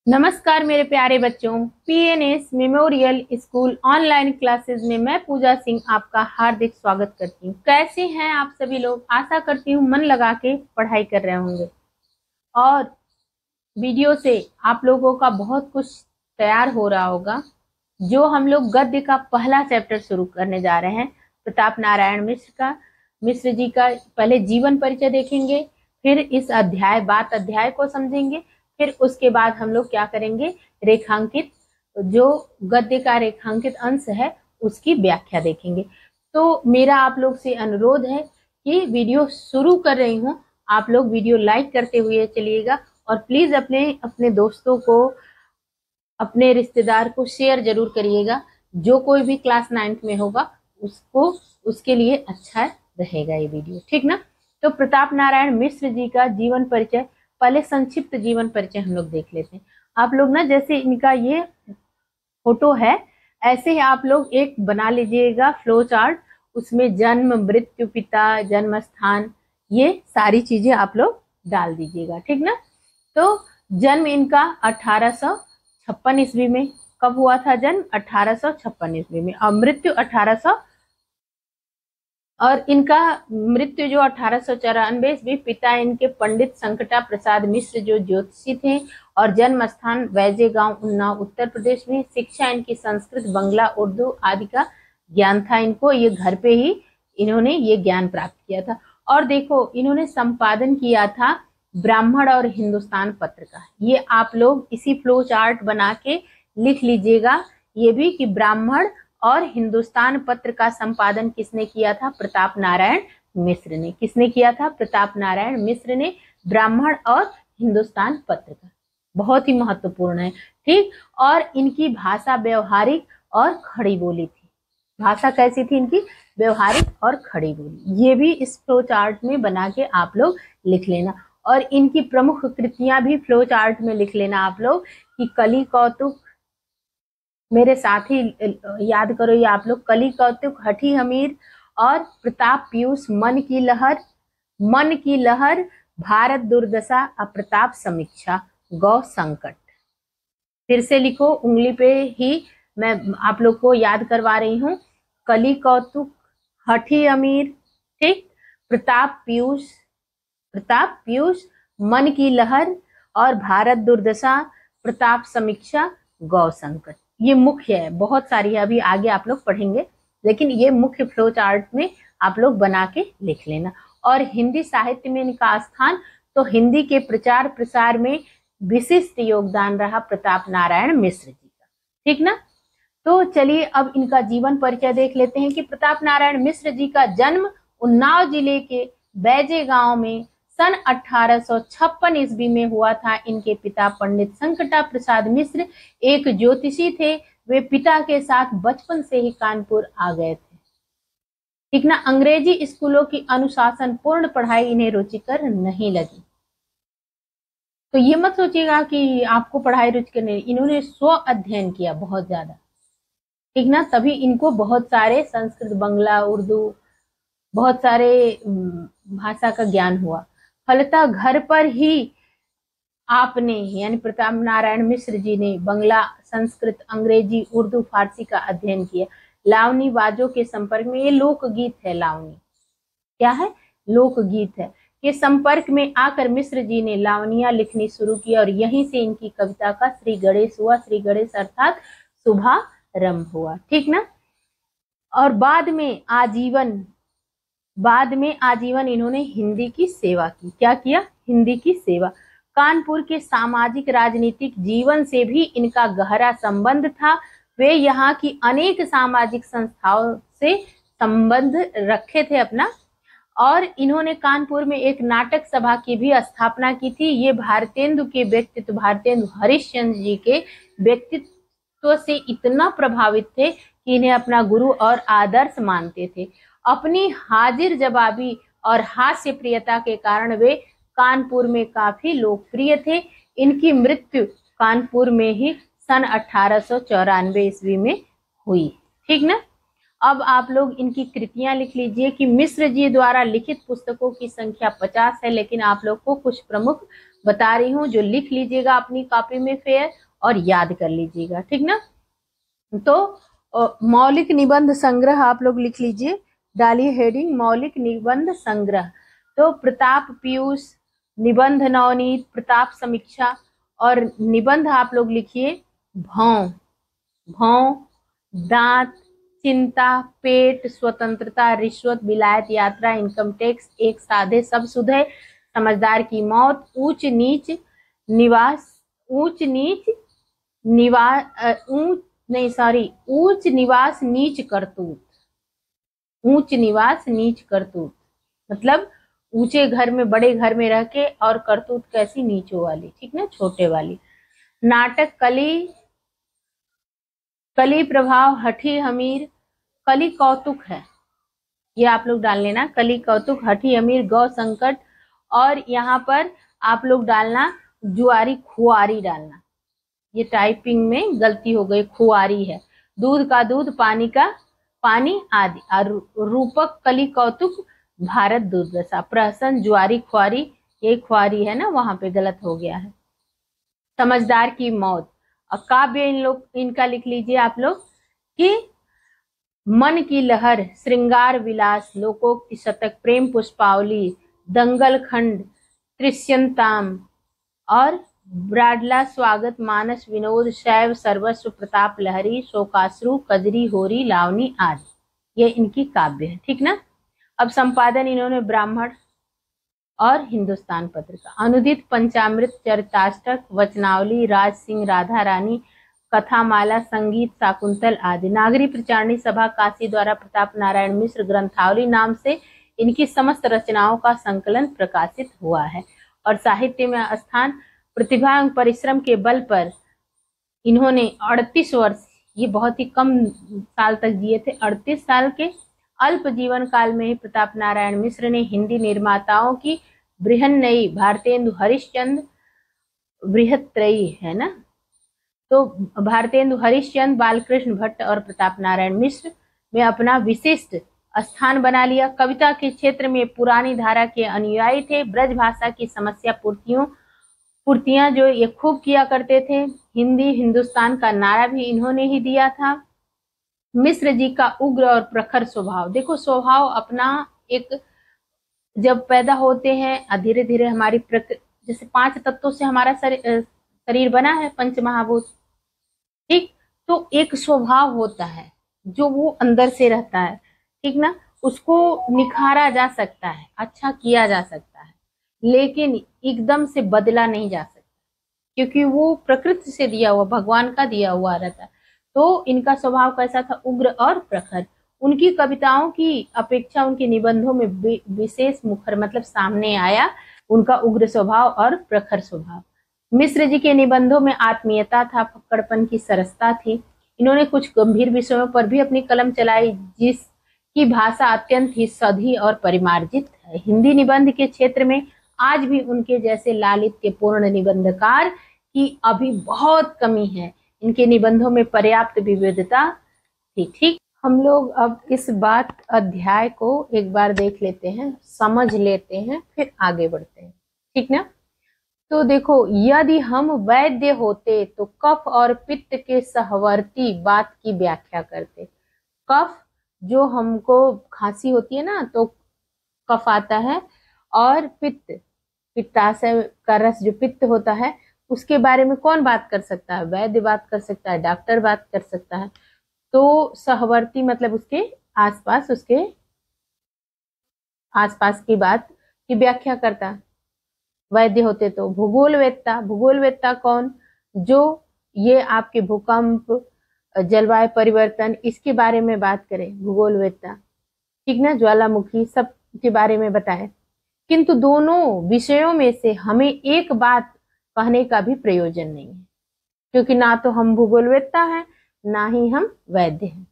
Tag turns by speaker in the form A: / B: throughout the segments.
A: नमस्कार मेरे प्यारे बच्चों। PNS memorial school online classes में मैं पूजा सिंह आपका हार्दिक स्वागत करती हूँ। कैसे हैं आप सभी लोग? आशा करती हूँ मन लगा के पढ़ाई कर रहे होंगे और वीडियो से आप लोगों का बहुत कुछ तैयार हो रहा होगा। जो हम लोग गद्य का पहला चैप्टर शुरू करने जा रहे हैं, प्रताप नारायण मिश्र जी का पहले जीवन परिचय देखेंगे, फिर इस अध्याय को समझेंगे, फिर उसके बाद हम लोग क्या करेंगे, रेखांकित जो गद्य का रेखांकित अंश है उसकी व्याख्या देखेंगे। तो मेरा आप लोग से अनुरोध है कि वीडियो शुरू कर रही हूँ, आप लोग वीडियो लाइक करते हुए चलिएगा और प्लीज अपने अपने दोस्तों को, अपने रिश्तेदार को शेयर जरूर करिएगा। जो कोई भी क्लास 9th में होगा उसको उसके लिए अच्छा रहेगा ये वीडियो, ठीक ना। तो प्रताप नारायण मिश्र जी का जीवन परिचय, पहले संक्षिप्त जीवन परिचय हम लोग देख लेते हैं। आप लोग ना, जैसे इनका ये फोटो है ऐसे ही आप लोग एक बना लीजिएगा फ्लो चार्ट। उसमें जन्म, मृत्यु, पिता, जन्म स्थान, ये सारी चीजें आप लोग डाल दीजिएगा, ठीक ना। तो जन्म इनका 1856 ईस्वी में। कब हुआ था जन्म? 1856 ईस्वी में। और मृत्यु 1800, और इनका मृत्यु जो 1894 ईस्वी। पिता इनके पंडित संकटा प्रसाद मिश्र जो ज्योतिषी थे, और जन्म स्थान वैजे गांव, उन्नाव, उत्तर प्रदेश में। शिक्षा इनकी संस्कृत, बंगला, उर्दू आदि का ज्ञान था इनको। ये घर पे ही इन्होंने ये ज्ञान प्राप्त किया था। और देखो, इन्होंने संपादन किया था ब्राह्मण और हिंदुस्तान पत्र का। ये आप लोग इसी फ्लो चार्ट बना के लिख लीजिएगा ये भी, कि ब्राह्मण और हिंदुस्तान पत्र का संपादन किसने किया था? प्रताप नारायण मिश्र ने। किसने किया था? प्रताप नारायण मिश्र ने, ब्राह्मण और हिंदुस्तान पत्र का। बहुत ही महत्वपूर्ण है, ठीक। और इनकी भाषा व्यवहारिक और खड़ी बोली थी। भाषा कैसी थी इनकी? व्यवहारिक और खड़ी बोली। ये भी इस फ्लो चार्ट में बना के आप लोग लिख लेना। और इनकी प्रमुख कृतियां भी फ्लो चार्ट में लिख लेना आप लोग, कि कलि कौतुक, मेरे साथ ही याद करो ये आप लोग, कलि कौतुक, हठी हमीर, और प्रताप पीयूष, मन की लहर, भारत दुर्दशा, अप्रताप समीक्षा, गौ संकट। फिर से लिखो, उंगली पे ही मैं आप लोग को याद करवा रही हूँ। कलि कौतुक, हठी अमीर, ठीक, प्रताप पीयूष, मन की लहर, और भारत दुर्दशा, प्रताप समीक्षा, गौ संकट। ये मुख्य है, बहुत सारी है, अभी आगे आप लोग पढ़ेंगे, लेकिन ये मुख्य फ्लो चार्ट में आप लोग बना के लिख लेना। और हिंदी साहित्य में इनका स्थान, तो हिंदी के प्रचार प्रसार में विशिष्ट योगदान रहा प्रताप नारायण मिश्र जी का, ठीक ना। तो चलिए अब इनका जीवन परिचय देख लेते हैं, कि प्रताप नारायण मिश्र जी का जन्म उन्नाव जिले के बैजे गांव में सन 1856 ईस्वी में हुआ था। इनके पिता पंडित संकटा प्रसाद मिश्र एक ज्योतिषी थे। वे पिता के साथ बचपन से ही कानपुर आ गए थे, ठीक ना। अंग्रेजी स्कूलों की अनुशासन पूर्ण पढ़ाई इन्हें रुचिकर नहीं लगी। तो ये मत सोचिएगा कि आपको पढ़ाई रुचिकर नहीं, इन्होंने स्व अध्ययन किया बहुत ज्यादा, ठीक ना। तभी इनको बहुत सारे संस्कृत, बंगला, उर्दू, बहुत सारे भाषा का ज्ञान हुआ। फलतः घर पर ही आपने, यानी प्रताप नारायण मिश्र जी ने बंगला, संस्कृत, अंग्रेजी, उर्दू, फारसी का अध्ययन किया। लावनी बाजों के संपर्क में, ये लोकगीत है, लावनी क्या है? लोकगीत है, के संपर्क में आकर मिश्र जी ने लावनियां लिखनी शुरू की, और यहीं से इनकी कविता का श्री गणेश हुआ। श्री गणेश अर्थात शुभारंभ हुआ, ठीक ना। और बाद में आजीवन इन्होंने हिंदी की सेवा की। क्या किया? हिंदी की सेवा। कानपुर के सामाजिक राजनीतिक जीवन से भी इनका गहरा संबंध था। वे यहाँ की अनेक सामाजिक संस्थाओं से संबंध रखे थे अपना। और इन्होंने कानपुर में एक नाटक सभा की भी स्थापना की थी। ये भारतेंदु हरिश्चंद्र जी के व्यक्तित्व से इतना प्रभावित थे कि इन्हें अपना गुरु और आदर्श मानते थे। अपनी हाजिर जवाबी और हास्य प्रियता के कारण वे कानपुर में काफी लोकप्रिय थे। इनकी मृत्यु कानपुर में ही सन 1894 ईस्वी में हुई, ठीक ना। अब आप लोग इनकी कृतियां लिख लीजिए, कि मिश्र जी द्वारा लिखित पुस्तकों की संख्या 50 है, लेकिन आप लोग को कुछ प्रमुख बता रही हूँ, जो लिख लीजिएगा अपनी कॉपी में फेयर और याद कर लीजिएगा, ठीक ना। तो मौलिक निबंध संग्रह आप लोग लिख लीजिए, डालिए हेडिंग मौलिक निबंध संग्रह। तो प्रताप पीयूष, निबंध नवनीत, प्रताप समीक्षा, और निबंध आप लोग लिखिए भौं, भौं, दांत, चिंता, पेट, स्वतंत्रता, रिश्वत, विलायत यात्रा, इनकम टैक्स, एक साधे सब सुधे, समझदार की मौत, ऊंच नीच निवास, ऊंच नीच निवास, ऊंच निवास नीच करतूत, ऊंच निवास नीच करतूत, मतलब ऊंचे घर में, बड़े घर में रह के, और करतूत कैसी, नीचों वाली, ठीक ना, छोटे वाली। नाटक कली, कली प्रभाव, हठी हमीर, कली कौतुक है, ये आप लोग डाल लेना, कली कौतुक, हठी अमीर, गौ संकट, और यहाँ पर आप लोग डालना जुआरी खुआरी डालना, ये टाइपिंग में गलती हो गई, खुआरी है। दूध का दूध, पानी का पानी आदि। और रूपक कली कौतुक, भारत दुर्दशा, प्रहसन जुआरी खुआरी, ये खुआरी है ना, वहां पे गलत हो गया है। समझदार की मौत। और काव्य इनका लिख लीजिए आप लोग कि मन की लहर, श्रृंगार विलास, लोकोक्ति शतक, प्रेम पुष्पावली, दंगल खंड, त्रिश्यंताम, और ब्राडला स्वागत, मानस विनोद, शैव सर्वस्व, प्रताप लहरी, शोकाश्रु, कजरी, होरी, लावनी आदि, ये इनकी काव्य है, ठीक ना। अब संपादन इन्होंने ब्राह्मण और हिंदुस्तान पत्र का। अनुदित, पंचामृत, चरिताष्टक, वचनावली, राज सिंह, राधा रानी, कथामाला, संगीत, शाकुंतल आदि। नागरी प्रचारणी सभा काशी द्वारा प्रताप नारायण मिश्र ग्रंथावली नाम से इनकी समस्त रचनाओं का संकलन प्रकाशित हुआ है। और साहित्य में स्थान, प्रतिभा एवं परिश्रम के बल पर इन्होंने 38 वर्ष, ये बहुत ही कम साल तक जिए थे, 38 साल के अल्प जीवन काल में ही प्रताप नारायण मिश्र ने हिंदी निर्माताओं की बृहन्नयी, भारतेंदु हरिश्चंद्र, बृहत्त्रयी है ना, तो भारतेंदु हरिश्चंद्र, बालकृष्ण भट्ट और प्रताप नारायण मिश्र में अपना विशिष्ट स्थान बना लिया। कविता के क्षेत्र में पुरानी धारा के अनुयायी थे। ब्रज भाषा की समस्या पूर्तियां जो ये खूब किया करते थे। हिंदी हिंदुस्तान का नारा भी इन्होंने ही दिया था। मिश्र जी का उग्र और प्रखर स्वभाव, देखो स्वभाव अपना एक, जब पैदा होते हैं धीरे धीरे हमारी जैसे 5 तत्वों से हमारा शरीर बना है, पंच महाभूत, ठीक, तो एक स्वभाव होता है जो वो अंदर से रहता है, ठीक ना, उसको निखारा जा सकता है, अच्छा किया जा सकता है, लेकिन एकदम से बदला नहीं जा सकता, क्योंकि वो प्रकृति से दिया हुआ, भगवान का दिया हुआ रहता है। तो इनका स्वभाव कैसा था, उग्र और प्रखर। उनकी कविताओं की अपेक्षा उनके निबंधों में विशेष मुखर, मतलब सामने आया उनका उग्र स्वभाव और प्रखर स्वभाव। मिश्र जी के निबंधों में आत्मीयता था, फक्कड़पन की सरसता थी। इन्होंने कुछ गंभीर विषयों पर भी अपनी कलम चलाई, जिसकी भाषा अत्यंत ही सधी और परिमार्जित है। हिंदी निबंध के क्षेत्र में आज भी उनके जैसे लालित्यपूर्ण निबंधकार की अभी बहुत कमी है। इनके निबंधों में पर्याप्त विविधता थी, ठीक। हम लोग अब इस बात अध्याय को एक बार देख लेते हैं, समझ लेते हैं, फिर आगे बढ़ते हैं, ठीक ना। तो देखो, यदि हम वैद्य होते तो कफ और पित्त के सहवर्ती बात की व्याख्या करते। कफ, जो हमको खांसी होती है ना तो कफ आता है, और पित्त, पित्ताशय का रस जो पित्त होता है, उसके बारे में कौन बात कर सकता है, वैद्य बात कर सकता है, डॉक्टर बात कर सकता है। तो सहवर्ती मतलब उसके आसपास, उसके आसपास की बात की व्याख्या करता। वैद्य होते तो भूगोलवेत्ता, भूगोलवेत्ता कौन, जो ये आपके भूकंप, जलवायु परिवर्तन, इसके बारे में बात करें, भूगोलवेत्ता, ठीक ना, ज्वालामुखी, सब के बारे में बताएं। किंतु दोनों विषयों में से हमें एक बात कहने का भी प्रयोजन नहीं है, क्योंकि ना तो हम भूगोलवेत्ता हैं, ना ही हम वैद्य हैं।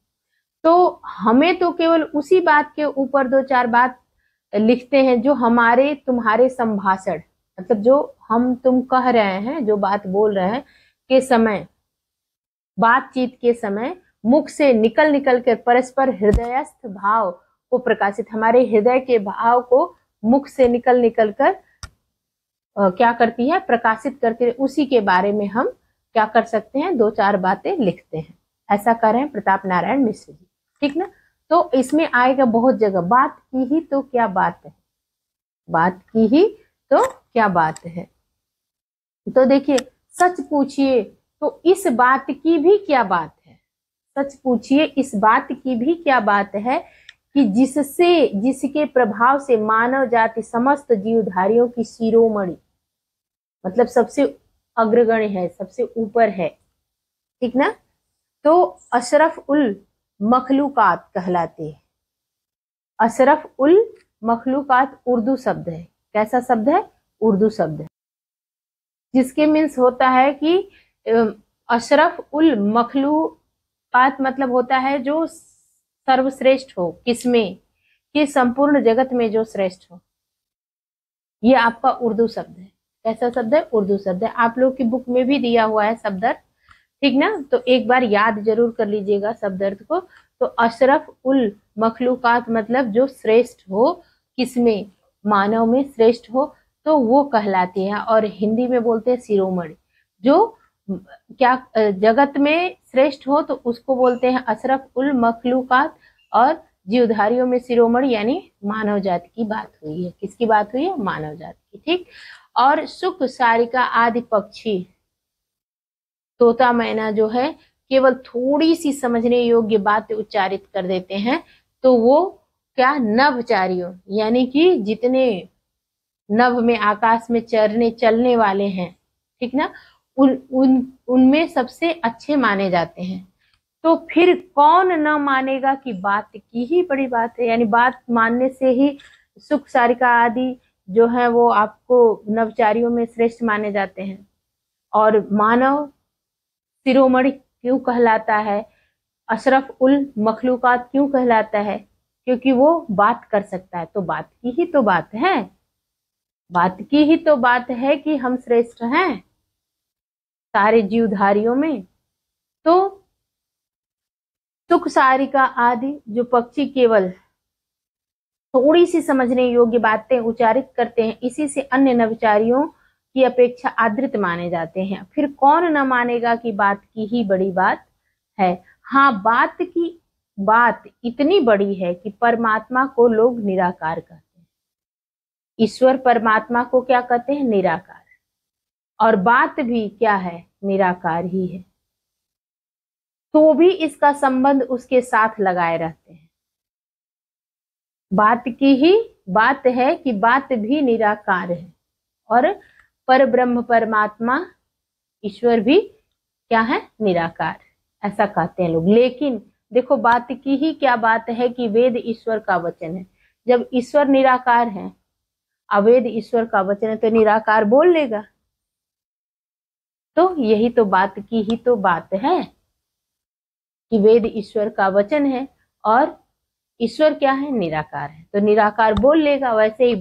A: तो हमें तो केवल उसी बात के ऊपर 2-4 बात लिखते हैं जो हमारे तुम्हारे संभाषण, मतलब जो हम तुम कह रहे हैं, जो बात बोल रहे हैं के समय, बातचीत के समय मुख से निकल कर परस्पर हृदयस्थ भाव को प्रकाशित, हमारे हृदय के भाव को मुख से निकल कर क्या करती है, प्रकाशित करती है, उसी के बारे में हम क्या कर सकते हैं, 2-4 बातें लिखते हैं। ऐसा कर रहे हैं प्रताप नारायण मिश्र जी, ठीक ना। तो इसमें आएगा बहुत जगह, बात की ही तो क्या बात है, बात की ही तो क्या बात है। तो देखिए, सच पूछिए तो इस बात की भी क्या बात है, सच पूछिए इस बात की भी क्या बात है कि जिसके प्रभाव से मानव जाति समस्त जीवधारियों की शिरोमणि, मतलब सबसे अग्रगण्य है, सबसे ऊपर है, ठीक ना। तो अशरफ उल मखलूकात कहलाते हैं। अशरफ उल मखलूकात उर्दू शब्द है, कैसा शब्द है, उर्दू शब्द है, जिसके मीन्स होता है कि अशरफ उल मखलूकात मतलब होता है जो सर्वश्रेष्ठ हो, किसमें, कि संपूर्ण जगत में जो श्रेष्ठ हो। ये आपका उर्दू शब्द है, कैसा शब्द है, उर्दू शब्द है। आप लोग की बुक में भी दिया हुआ है शब्द अर्थ, ठीक ना। तो एक बार याद जरूर कर लीजिएगा शब्द अर्थ को। तो अशरफ उल मखलूकात मतलब जो श्रेष्ठ हो, किसमें, मानव में श्रेष्ठ हो, तो वो कहलाती है। और हिंदी में बोलते हैं शिरोमणि, जो क्या जगत में श्रेष्ठ हो तो उसको बोलते हैं अशरफ उल मखलूकात। और जीवधारियों में शिरोमणि यानी मानव जाति की बात हुई है, किसकी बात हुई है, मानव जाति की, ठीक। और सुख सारिका आदि पक्षी, तोता मैना जो है केवल थोड़ी सी समझने योग्य बात उच्चारित कर देते हैं, तो वो क्या, नभचारियों यानी कि जितने नभ में आकाश में चलने वाले हैं, ठीक ना, उनमें सबसे अच्छे माने जाते हैं। तो फिर कौन न मानेगा कि बात की ही बड़ी बात है, यानी बात मानने से ही सुख सारिका आदि जो है वो आपको नवचारियों में श्रेष्ठ माने जाते हैं। और मानव शिरोमणि क्यों कहलाता है, अशरफ उल मखलूकात क्यों कहलाता है, क्योंकि वो बात कर सकता है। तो बात की ही तो बात है, बात की ही तो बात है कि हम श्रेष्ठ हैं सारे जीवधारियों में। तो सुख सारिका आदि जो पक्षी केवल थोड़ी सी समझने योग्य बातें उच्चारित करते हैं, इसी से अन्य नवचारियों की अपेक्षा आदृत माने जाते हैं। फिर कौन न मानेगा कि बात की ही बड़ी बात है। हाँ, बात इतनी बड़ी है कि परमात्मा को लोग निराकार कहते हैं। ईश्वर परमात्मा को क्या कहते हैं, निराकार। और बात भी क्या है, निराकार ही है, तो भी इसका संबंध उसके साथ लगाए रहते हैं। बात की ही बात है कि बात भी निराकार है, और परब्रह्म परमात्मा ईश्वर भी क्या है, निराकार, ऐसा कहते हैं लोग। लेकिन देखो, बात की ही क्या बात है कि वेद ईश्वर का वचन है। जब ईश्वर निराकार है, अवेद ईश्वर का वचन है, तो निराकार बोल लेगा। तो यही तो बात की ही तो बात है कि वेद ईश्वर का वचन है और ईश्वर क्या है, निराकार है, तो निराकार बोल लेगा। वैसे ही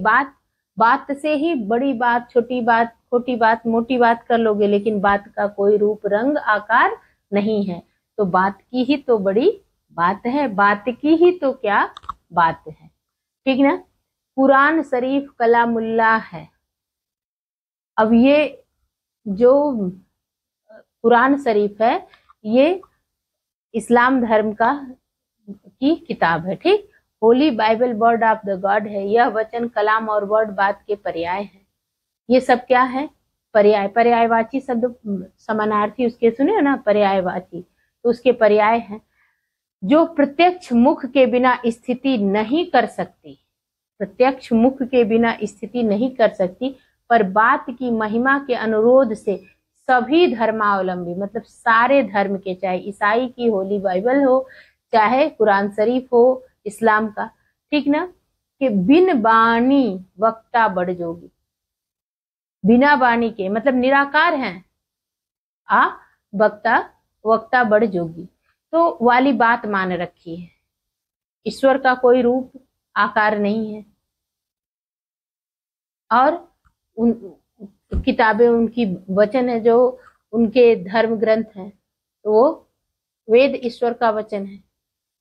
A: बात से ही बड़ी बात, छोटी बात, छोटी बात, मोटी बात कर लोगे, लेकिन बात का कोई रूप रंग आकार नहीं है। तो बात की ही तो बड़ी बात है, बात की ही तो क्या बात है, ठीक ना। कुरान शरीफ कलामुल्लाह है। अब ये जो कुरान शरीफ है, ये इस्लाम धर्म की किताब है, ठीक। Holi Bible word of the God है। यह वचन कलाम और वर्ड बात के पर्याय है। ये सब क्या है, पर्याय, पर्यायवाची शब्द, समानार्थी उसके सुने हो ना, पर्यायवाची, तो उसके पर्याय है। जो प्रत्यक्ष मुख के बिना स्थिति नहीं कर सकती, प्रत्यक्ष मुख के बिना स्थिति नहीं कर सकती, पर बात की महिमा के अनुरोध से सभी धर्मावलंबी, मतलब सारे धर्म के, चाहे ईसाई की होली बाइबल हो, चाहे कुरान शरीफ हो इस्लाम का, ठीक ना, कि बिन बानी वक्ता बढ़ जोगी, बिना बानी के मतलब निराकार हैं, वक्ता बढ़ जोगी, तो वाली बात मान रखी है। ईश्वर का कोई रूप आकार नहीं है। और उन किताबें उनकी वचन है, जो उनके धर्म ग्रंथ हैं, तो वो वेद ईश्वर का वचन है,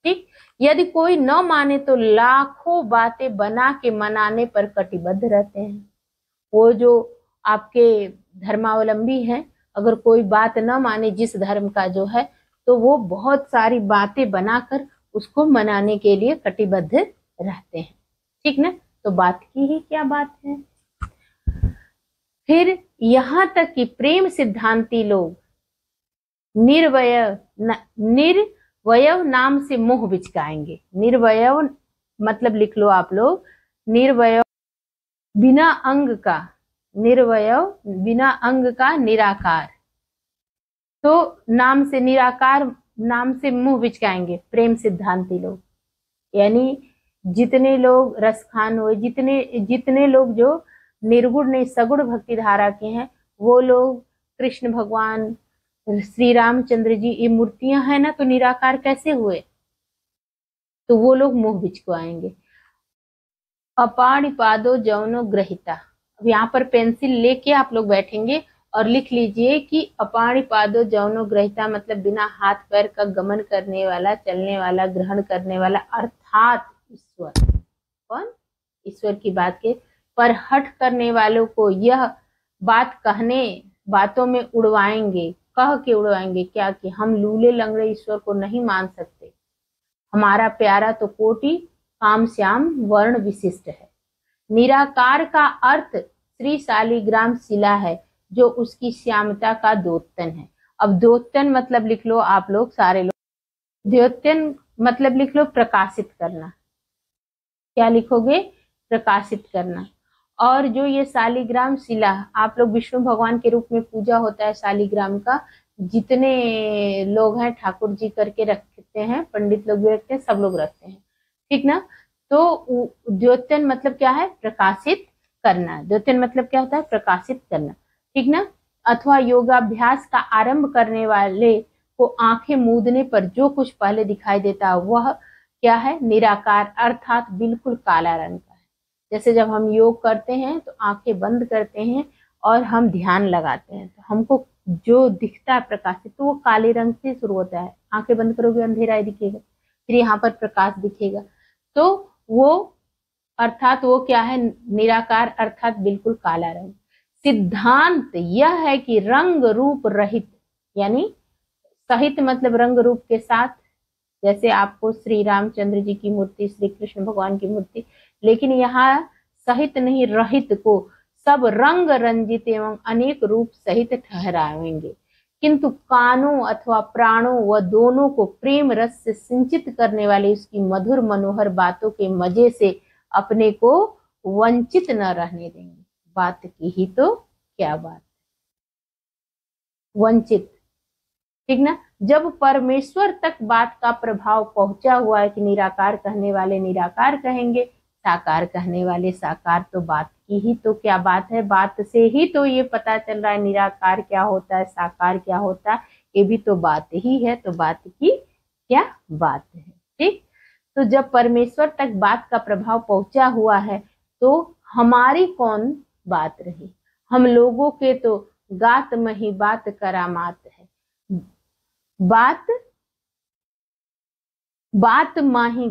A: ठीक। यदि कोई न माने तो लाखों बातें बना के मनाने पर कटिबद्ध रहते हैं। वो जो आपके धर्मावलंबी हैं, अगर कोई बात न माने जिस धर्म का जो है, तो वो बहुत सारी बातें बनाकर उसको मनाने के लिए कटिबद्ध रहते हैं। ठीक ना, तो बात की ही क्या बात है। फिर यहां तक कि प्रेम सिद्धांती लोग निर्वयव नाम से मोह बिचकाएंगे। निर्वयव मतलब लिख लो आप लोग, निर्वयव बिना अंग का, निर्वयव बिना अंग का निराकार, तो नाम से निराकार नाम से मुंह बिचकाएंगे प्रेम सिद्धांती लोग। यानी जितने लोग रसखान हुए, जितने लोग जो निर्गुण नहीं सगुण भक्ति धारा के हैं, वो लोग कृष्ण भगवान, श्री रामचंद्र जी, ये मूर्तियां हैं ना, तो निराकार कैसे हुए, तो वो लोग मुंह बिचकाएंगे। अपाणिपादो जौनो ग्रहिता। अब यहाँ पर पेंसिल लेके आप लोग बैठेंगे और लिख लीजिए कि अपाणिपादो जौनो ग्रहिता मतलब बिना हाथ पैर का गमन करने वाला, चलने वाला, ग्रहण करने वाला, अर्थात ईश्वर। कौन? ईश्वर की बात के पर हट करने वालों को यह बात कहने, बातों में उड़वाएंगे, कह के उड़वाएंगे क्या कि हम लूले लंगड़े ईश्वर को नहीं मान सकते, हमारा प्यारा तो कोटि काम श्याम वर्ण विशिष्ट है। निराकार का अर्थ श्री शालिग्राम शिला है, जो उसकी श्यामता का द्योतन है। अब द्योतन मतलब लिख लो आप लोग सारे लोग, द्योतन मतलब लिख लो प्रकाशित करना। क्या लिखोगे? प्रकाशित करना। और जो ये शालिग्राम शिला आप लोग विष्णु भगवान के रूप में पूजा होता है शालिग्राम का, जितने लोग हैं ठाकुर जी करके रखते हैं, पंडित लोग भी रखते हैं, सब लोग रखते हैं, ठीक ना। तो द्योतन मतलब क्या है? प्रकाशित करना। द्योतन मतलब क्या होता है? प्रकाशित करना, ठीक ना। अथवा योगाभ्यास का आरंभ करने वाले को आंखें मूंदने पर जो कुछ पहले दिखाई देता वह क्या है? निराकार, अर्थात बिल्कुल काला रंग का है। जैसे जब हम योग करते हैं तो आंखें बंद करते हैं और हम ध्यान लगाते हैं, तो हमको जो दिखता है प्रकाशित, तो वो काले रंग से शुरू होता है। आंखें बंद करोगे अंधेरा ही दिखेगा, फिर यहाँ पर प्रकाश दिखेगा, तो वो अर्थात वो क्या है? निराकार, अर्थात बिल्कुल काला रंग। सिद्धांत यह है कि रंग रूप रहित, यानी सहित मतलब रंग रूप के साथ, जैसे आपको श्री रामचंद्र जी की मूर्ति, श्री कृष्ण भगवान की मूर्ति, लेकिन यहाँ सहित नहीं रहित को सब रंग रंजित एवं अनेक रूप सहित ठहराएंगे, किंतु कानों अथवा प्राणों व दोनों को प्रेम रस से सिंचित करने वाली उसकी मधुर मनोहर बातों के मजे से अपने को वंचित न रहने देंगे। बात की ही तो क्या बात, वंचित, ठीक ना। जब परमेश्वर तक बात का प्रभाव पहुंचा हुआ है कि निराकार कहने वाले निराकार कहेंगे, साकार कहने वाले साकार, तो बात की ही तो क्या बात है। बात से ही तो ये पता चल रहा है निराकार क्या होता है, साकार क्या होता है, ये भी तो बात ही है। तो बात की क्या बात है, ठीक। तो जब परमेश्वर तक बात का प्रभाव पहुंचा हुआ है, तो हमारी कौन बात रही? हम लोगों के तो गात मही बात करामात है। बात माही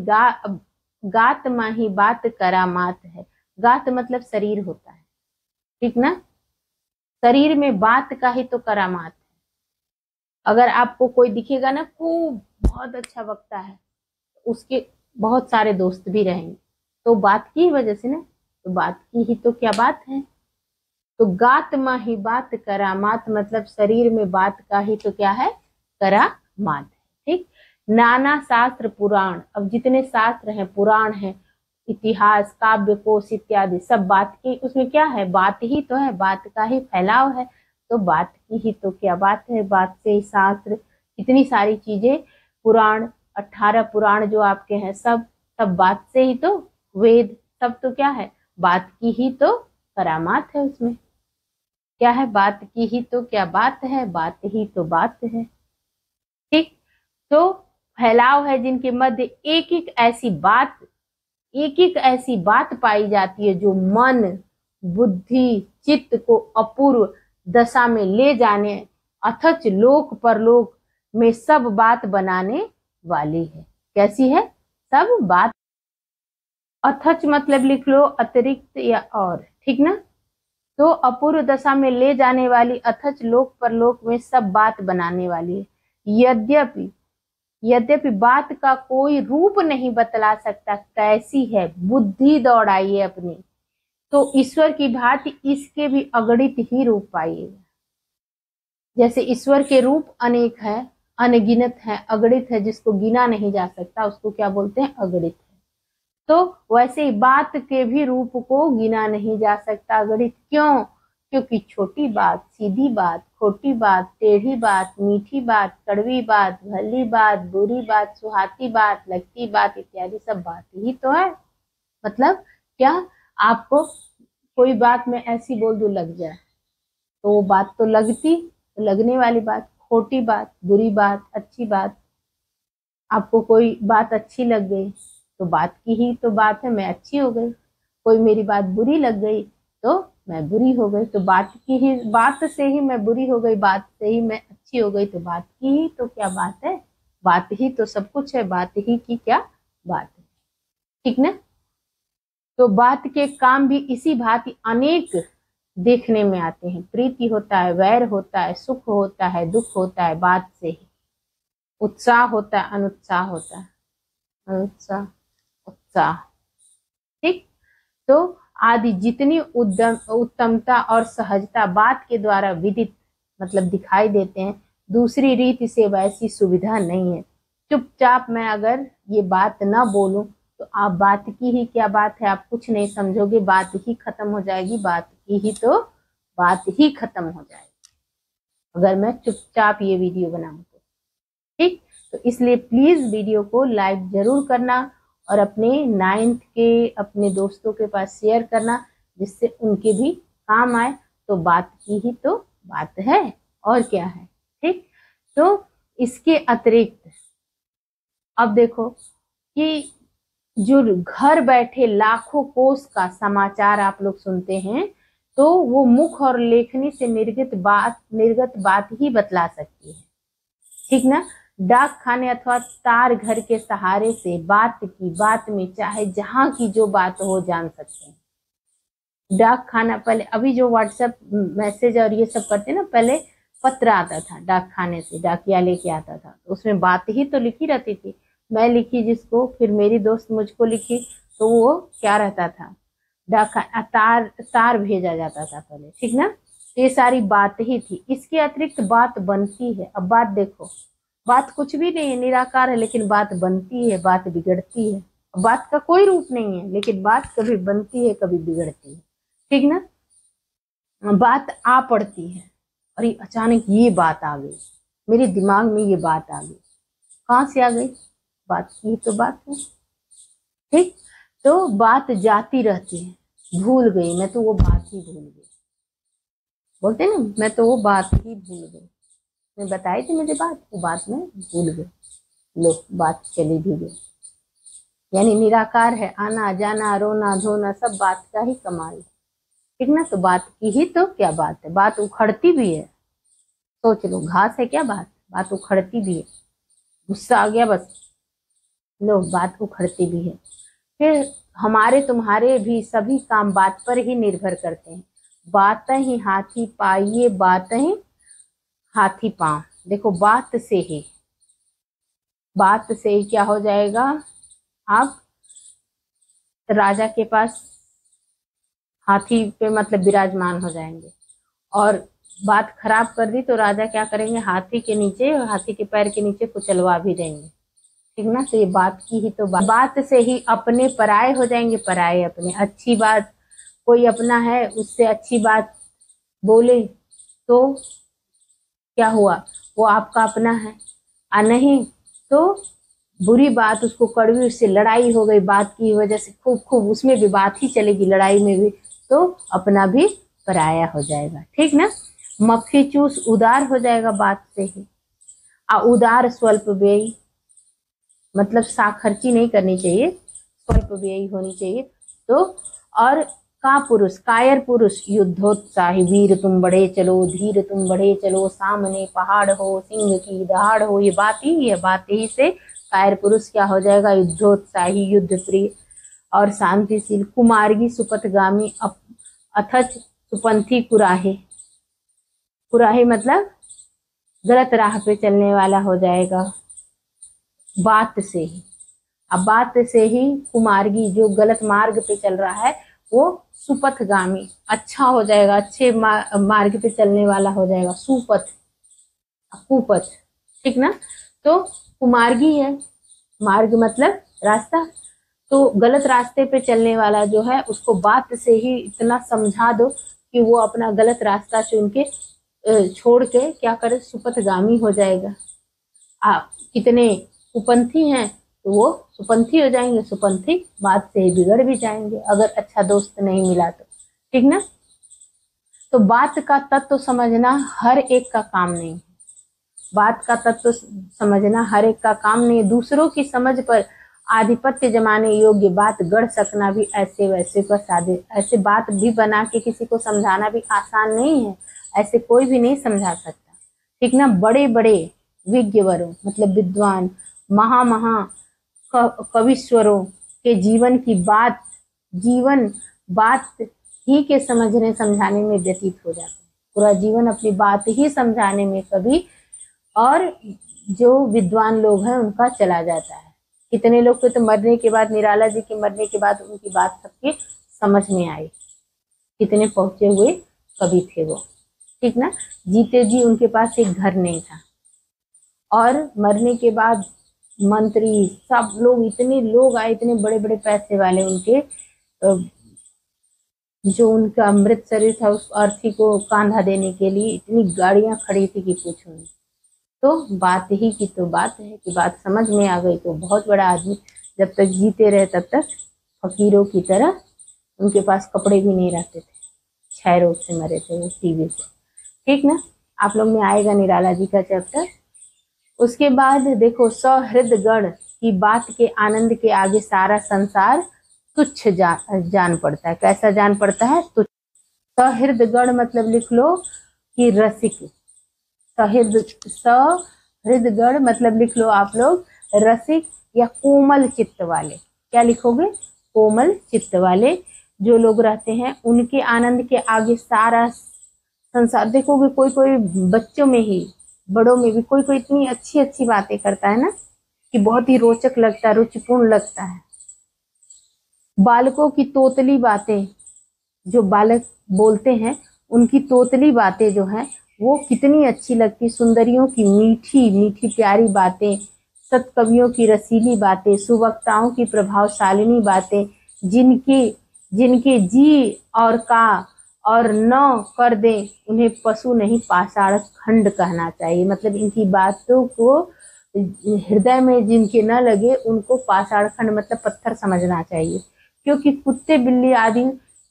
A: गात माही बात करामात है। गात मतलब शरीर होता है, ठीक ना। शरीर में बात का ही तो करामात है। अगर आपको कोई दिखेगा ना खूब बहुत अच्छा वक्ता है, उसके बहुत सारे दोस्त भी रहेंगे, तो बात की वजह से ना, तो बात की ही तो क्या बात है। तो गात माही बात करामात मतलब शरीर में बात का ही तो क्या है? करामात है, ठीक। नाना शास्त्र पुराण, अब जितने शास्त्र हैं, पुराण है, इतिहास, काव्य कोश इत्यादि सब बात की, उसमें क्या है? बात ही तो है, बात का ही फैलाव है। तो बात की ही तो क्या बात है। बात से ही शास्त्र, इतनी सारी चीजें, पुराण, 18 पुराण जो आपके हैं, सब सब बात से ही तो, वेद सब तो क्या है? बात की ही तो करामात है। उसमें क्या है? बात की ही तो क्या बात है, बात ही तो बात है, ठीक। तो फैलाव है जिनके मध्य एक एक ऐसी बात पाई जाती है जो मन, बुद्धि, चित्त को अपूर्व दशा में ले जाने, अथच लोक परलोक में सब बात बनाने वाली है। कैसी है? सब बात। अथच मतलब लिख लो अतिरिक्त या और, ठीक ना। तो अपूर्व दशा में ले जाने वाली, अथच लोक परलोक में सब बात बनाने वाली है। यद्यपि बात का कोई रूप नहीं बतला सकता कैसी है, बुद्धि दौड़ाइए अपनी, तो ईश्वर की भांति इसके भी अगणित ही रूप पाइएगा। जैसे ईश्वर के रूप अनेक है, अनगिनत है, अगणित है, जिसको गिना नहीं जा सकता उसको क्या बोलते हैं, अगणित है। तो वैसे ही बात के भी रूप को गिना नहीं जा सकता, अगणित। क्यों? क्योंकि छोटी बात, सीधी बात, खोटी बात, टेढ़ी बात, मीठी बात, कड़वी बात, भली बात, बुरी बात, सुहाती बात, लगती बात इत्यादि सब बात ही तो है। मतलब क्या, आपको कोई बात में ऐसी बोल दूं लग जाए तो वो बात तो लगती, लगने वाली बात, खोटी बात, बुरी बात, अच्छी बात। आपको कोई बात अच्छी लग गई तो बात की ही तो बात है, मैं अच्छी हो गई। कोई मेरी बात बुरी लग गई तो मैं बुरी हो गई। तो बात की ही, बात से ही मैं बुरी हो गई, बात से ही मैं अच्छी हो गई। तो बात की ही तो क्या बात है, बात ही तो सब कुछ है, बात ही की क्या बात है। ठीक ना? तो बात के काम भी इसी भांति अनेक देखने में आते हैं। प्रीति होता है, वैर होता है, सुख होता है, दुख होता है बात से ही। उत्साह होता है, अनुत्साह होता है, अनुत्साह, उत्साह। ठीक। तो आदि जितनी उत्तमता और सहजता बात के द्वारा विदित मतलब दिखाई देते हैं, दूसरी रीति से वैसी सुविधा नहीं है। चुपचाप मैं अगर ये बात ना बोलूं तो आप बात की ही क्या बात है, आप कुछ नहीं समझोगे, बात ही खत्म हो जाएगी, बात की ही तो बात ही खत्म हो जाएगी अगर मैं चुपचाप ये वीडियो बनाऊं तो। ठीक। तो इसलिए प्लीज वीडियो को लाइक जरूर करना और अपने 9th के अपने दोस्तों के पास शेयर करना, जिससे उनके भी काम आए। तो बात की ही तो बात है, और क्या है। ठीक। तो इसके अतिरिक्त अब देखो कि जो घर बैठे लाखों कोस का समाचार आप लोग सुनते हैं, तो वो मुख और लेखनी से निर्गत बात ही बतला सकती है। ठीक ना? डाक खाने अथवा तार घर के सहारे से बात में चाहे जहां की जो बात हो जान सकते हैं। डाक खाना पहले, अभी जो व्हाट्सएप मैसेज और ये सब करते ना, पहले पत्र आता था डाक खाने से, डाकिया लेके आता था, तो उसमें बात ही तो लिखी रहती थी। मैं लिखी जिसको, फिर मेरी दोस्त मुझको लिखी, तो वो क्या रहता था, डाक तार भेजा जाता था पहले। ठीक ना? ये सारी बात ही थी। इसके अतिरिक्त बात बनती है। अब बात देखो, बात कुछ भी नहीं है, निराकार है, लेकिन बात बनती है, बात बिगड़ती है। बात का कोई रूप नहीं है, लेकिन बात कभी बनती है, कभी बिगड़ती है। ठीक ना? बात आ पड़ती है, अरे अचानक ये बात आ गई, मेरे दिमाग में ये बात आ गई, कहाँ से आ गई, बात की तो बात है। ठीक। तो बात जाती रहती है, भूल गई मैं तो वो बात ही भूल गई, बोलते ना, मैं तो वो बात ही भूल गई, मैं बताई थी मुझे बात, वो बात मैं भूल गई, लो बात चली भी गई। यानी निराकार है, आना जाना रोना धोना सब बात का ही कमाल है। ठीक ना? तो बात की ही तो क्या बात है, बात उखड़ती भी है। सोच लो, घास है क्या बात, बात उखड़ती भी है। गुस्सा आ गया बस, लो बात उखड़ती भी है। फिर हमारे तुम्हारे भी सभी काम बात पर ही निर्भर करते हैं। बात ही हाथी पाइए, बात ही हाथी पांव। देखो बात से ही क्या हो जाएगा, आप राजा के पास हाथी पे मतलब विराजमान हो जाएंगे, और बात खराब कर दी तो राजा क्या करेंगे, हाथी के नीचे, हाथी के पैर के नीचे कुचलवा भी देंगे। ठीक ना? तो ये बात की ही तो बात से ही अपने पराये हो जाएंगे, पराये अपने। अच्छी बात, कोई अपना है उससे अच्छी बात बोले तो क्या हुआ, वो आपका अपना है, और नहीं तो बुरी बात, उसको कड़वी, उससे लड़ाई हो गई बात की वजह से, खूब उसमें भी बात ही चलेगी, लड़ाई में भी, तो अपना भी पराया हो जाएगा। ठीक ना? मक्खी चूस उदार हो जाएगा बात से ही। उदार स्वल्प व्ययी, मतलब साखर्ची नहीं करनी चाहिए, स्वल्प व्ययी होनी चाहिए। तो और पुरुष, कायर पुरुष, युद्धोत्साही, वीर तुम बढ़े चलो, धीर तुम बढ़े चलो, सामने पहाड़ हो, सिंह की दहाड़ हो। ये बात ही है, बात ही से कायर पुरुष क्या हो जाएगा, युद्धोत्साही, युद्ध प्रिय और शांतिशील। कुमार्गी सुपथगामी, अथच सुपंथी कुराहे, कुराहे मतलब गलत राह पे चलने वाला हो जाएगा बात से ही। अब बात से ही कुमार्गी, जो गलत मार्ग पे चल रहा है वो सुपथगामी, अच्छा हो जाएगा, अच्छे मार्ग पे चलने वाला हो जाएगा। सुपथ, कुपथ, ठीक ना। तो कुमार्गी है, मार्ग मतलब रास्ता, तो गलत रास्ते पे चलने वाला जो है उसको बात से ही इतना समझा दो कि वो अपना गलत रास्ता चुन के छोड़ के क्या करे, सुपथगामी हो जाएगा। आप कितने कुपंथी हैं तो वो सुपंथी हो जाएंगे, सुपंथी बात से ही बिगड़ भी जाएंगे अगर अच्छा दोस्त नहीं मिला तो, ठीक ना। तो बात का तत्व समझना हर एक का काम नहीं है, बात का तत्व समझना हर एक का काम नहीं। दूसरों की समझ पर आधिपत्य जमाने योग्य बात गढ़ सकना भी ऐसे वैसे का सादे, ऐसे बात भी बना के किसी को समझाना भी आसान नहीं है, ऐसे कोई भी नहीं समझा सकता, ठीक ना। बड़े बड़े विज्ञवरों मतलब विद्वान महा कविश्वरों के जीवन की बात, जीवन बात ही के समझने समझाने में व्यतीत हो जाता है, पूरा जीवन अपनी बात ही समझाने में कभी, और जो विद्वान लोग हैं उनका चला जाता है। कितने लोग तो मरने के बाद, निराला जी के मरने के बाद उनकी बात सबके समझ में आई, कितने पहुंचे हुए कवि थे वो, ठीक ना। जीते जी उनके पास एक घर नहीं था और मरने के बाद मंत्री सब लोग, इतने लोग आए, इतने बड़े बड़े पैसे वाले उनके, जो उनका अमृत शरीर था उस अर्थी को कांधा देने के लिए इतनी गाड़ियां खड़ी थी कि पूछो नहीं। तो बात ही की तो बात है कि बात समझ में आ गई तो बहुत बड़ा आदमी, जब तक जीते रहे तब तक फकीरों की तरह, उनके पास कपड़े भी नहीं रहते थे, क्षय रोग से मरे थे वो, टीबी से, ठीक ना। आप लोग में आएगा निराला जी का चैप्टर। उसके बाद देखो, सहृद गण की बात के आनंद के आगे सारा संसार तुच्छ जान पड़ता है। कैसा जान पड़ता है? तुच्छ। सहृद गण मतलब लिख लो कि रसिक, सहृद गण मतलब लिख लो आप लोग रसिक या कोमल चित्त वाले। क्या लिखोगे? कोमल चित्त वाले जो लोग रहते हैं, उनके आनंद के आगे सारा संसार। देखोगे कोई कोई बच्चों में ही, बड़ों में भी कोई कोई इतनी अच्छी अच्छी बातें करता है ना कि बहुत ही रोचक लगता है, रुचिपूर्ण लगता है। बालकों की तोतली बातें, जो बालक बोलते हैं उनकी तोतली बातें जो हैं वो कितनी अच्छी लगती। सुंदरियों की मीठी मीठी प्यारी बातें, सत्कवियों की रसीली बातें, सुवक्ताओं की प्रभावशालिनी बातें, जिनके जी और का और न कर दे उन्हें पशु नहीं पाषाण खंड कहना चाहिए। मतलब इनकी बातों को हृदय में जिनके न लगे उनको पाषाण खंड मतलब पत्थर समझना चाहिए, क्योंकि कुत्ते बिल्ली आदि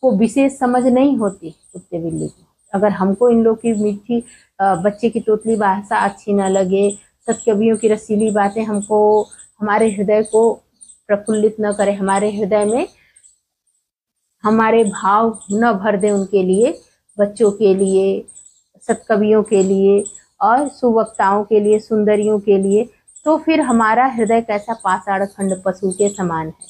A: को विशेष समझ नहीं होती। कुत्ते बिल्ली को अगर हमको इन लोग की मीठी बच्चे की तोतली भाषा अच्छी न लगे, सत्कवियों की रसीली बातें हमको हमारे हृदय को प्रफुल्लित न करे, हमारे हृदय में हमारे भाव न भर दे उनके लिए, बच्चों के लिए, सत्कवियों के लिए और सुवक्ताओं के लिए, सुंदरियों के लिए, तो फिर हमारा हृदय कैसा पाषाण खंड पशु के समान है,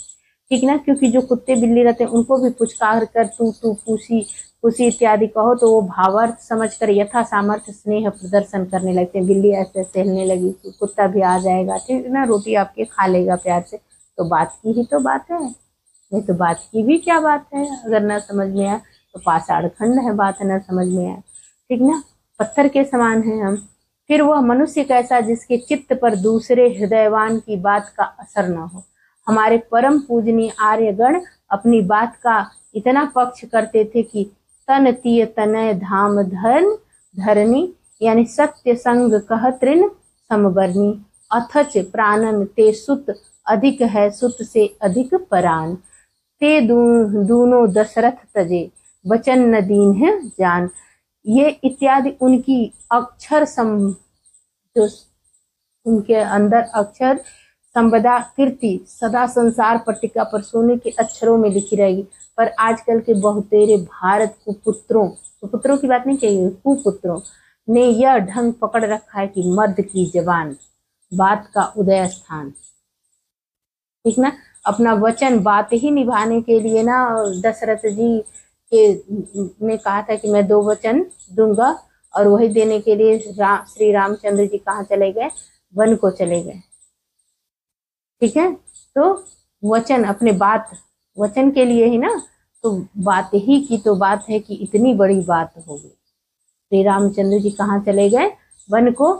A: ठीक ना। क्योंकि जो कुत्ते बिल्ली रहते हैं उनको भी पुचकार कर तू तू पूसी पूसी इत्यादि कहो तो वो भावार्थ समझकर यथा सामर्थ्य स्नेह प्रदर्शन करने लगते हैं। बिल्ली ऐसे सहलने लगी, कुत्ता भी आ जाएगा, ठीक ना, रोटी आपके खा लेगा प्यार से। तो बात की ही तो बात है, नहीं तो बात की भी क्या बात है। अगर न समझ में आया तो पाषाण खंड है बात, न समझ में आया, ठीक ना, पत्थर के समान है हम। फिर वह मनुष्य कैसा जिसके चित्त पर दूसरे हृदयवान की बात का असर न हो। हमारे परम पूजनीय आर्यगण अपनी बात का इतना पक्ष करते थे कि तन तीय तनय धाम धन धरनी, यानी सत्य संग कह तृण समबरनी, अथच प्राणन ते सुत अधिक है सुत से अधिक परान, ते दूनो दशरथ तजे वचन न दीन है जान। ये इत्यादि उनकी अक्षर जो उनके अंदर अक्षर संपदा कीर्ति सदा संसार पट्टिका पर सोने के अक्षरों में लिखी रहेगी। पर आजकल के बहुतेरे भारत कुपुत्रों की बात नहीं चाहिए, कुपुत्रों ने यह ढंग पकड़ रखा है कि मर्द की जबान बात का उदय स्थान, ठीक ना। अपना वचन बात ही निभाने के लिए ना दशरथ जी के ने कहा था कि मैं 2 वचन दूंगा, और वही देने के लिए श्री रामचंद्र जी कहाँ चले गए, वन को चले गए। ठीक है, तो वचन अपने बात, वचन के लिए ही ना, तो बात ही की तो बात है कि इतनी बड़ी बात हो गई। श्री रामचंद्र जी कहाँ चले गए, वन को,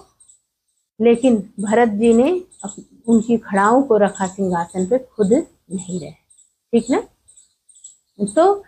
A: लेकिन भरत जी ने उनकी खड़ाओं को रखा सिंहासन पे, खुद नहीं रहे। ठीक ना। तो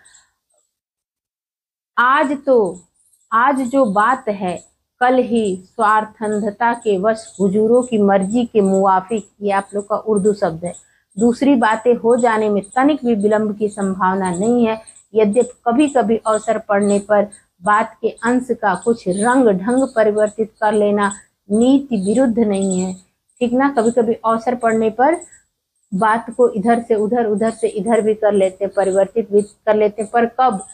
A: आज जो बात है, कल ही स्वार्थंधता के वश हुजूरों की मर्जी के मुवाफिक, ये आप लोग का उर्दू शब्द है, दूसरी बातें हो जाने में तनिक भी विलंब की संभावना नहीं है। यद्यपि कभी कभी अवसर पड़ने पर बात के अंश का कुछ रंग ढंग परिवर्तित कर लेना नीति विरुद्ध नहीं है। ठीक ना। कभी कभी अवसर पड़ने पर बात को इधर से उधर, उधर से इधर भी कर लेते, परिवर्तित भी कर लेते, पर कब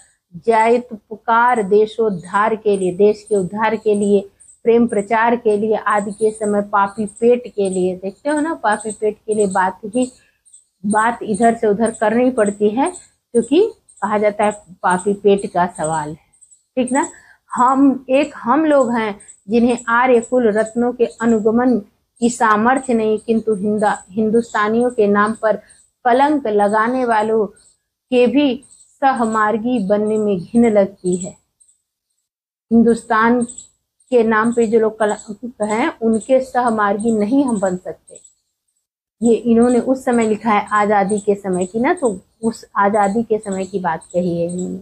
A: जायत पुकार देशोद्धार के लिए, देश के उद्धार के लिए, प्रेम प्रचार के लिए, आदि के समय पापी पेट के लिए, देखते हो ना, पापी पेट के लिए बात इधर से उधर करनी पड़ती है, क्योंकि कहा जाता है पापी पेट का सवाल है। ठीक ना। हम लोग हैं जिन्हें आर्य कुल रत्नों के अनुगमन की सामर्थ्य नहीं, किंतु हिंदुस्तानियों के नाम पर कलंक लगाने वालों के भी सहमार्गी बनने में घिन लगती है। हिंदुस्तान के नाम पे जो लोग कलंक हैं, उनके सहमार्गी नहीं हम बन सकते। ये इन्होंने उस समय लिखा है, आजादी के समय की ना, तो उस आजादी के समय की बात कही है इन्होंने।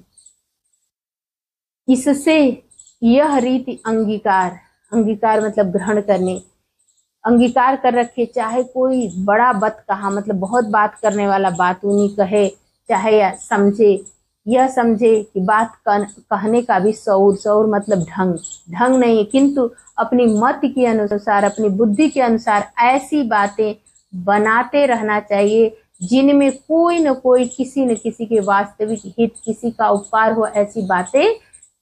A: इससे यह रीति अंगीकार मतलब ग्रहण करने, अंगीकार कर रखे, चाहे कोई बड़ा बत कहा, मतलब बहुत बात करने वाला बात उन्हीं कहे, चाहे या समझे, यह समझे कि बात कहने का भी सौर मतलब ढंग नहीं, किंतु अपनी मत के अनुसार, अपनी बुद्धि के अनुसार ऐसी बातें बनाते रहना चाहिए जिनमें कोई न कोई, किसी न किसी के वास्तविक हित, किसी का उपकार हो, ऐसी बातें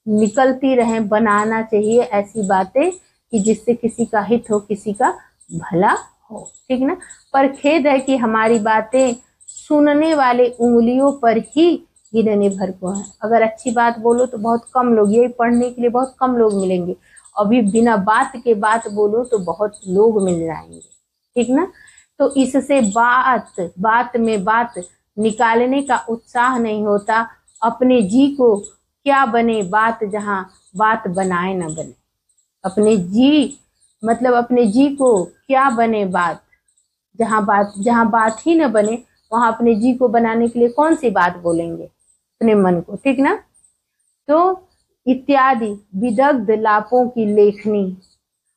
A: निकलती रहें। बनाना चाहिए ऐसी बातें कि जिससे किसी का हित हो, किसी का भला हो। ठीक ना। पर खेद है कि हमारी बातें सुनने वाले उंगलियों पर ही गिनने भर को है। अगर अच्छी बात बोलो तो बहुत कम लोग, ये पढ़ने के लिए बहुत कम लोग मिलेंगे। अभी बिना बात के बात बोलो तो बहुत लोग मिल जाएंगे। ठीक ना। तो इससे बात में बात निकालने का उत्साह नहीं होता। अपने जी को क्या बने बात, जहां बात बनाए न बने। अपने जी को क्या बने बात, जहां बात ही न बने, वहां अपने जी को बनाने के लिए कौन सी बात बोलेंगे अपने मन को। ठीक ना। तो इत्यादि विदग्ध लापों की लेखनी,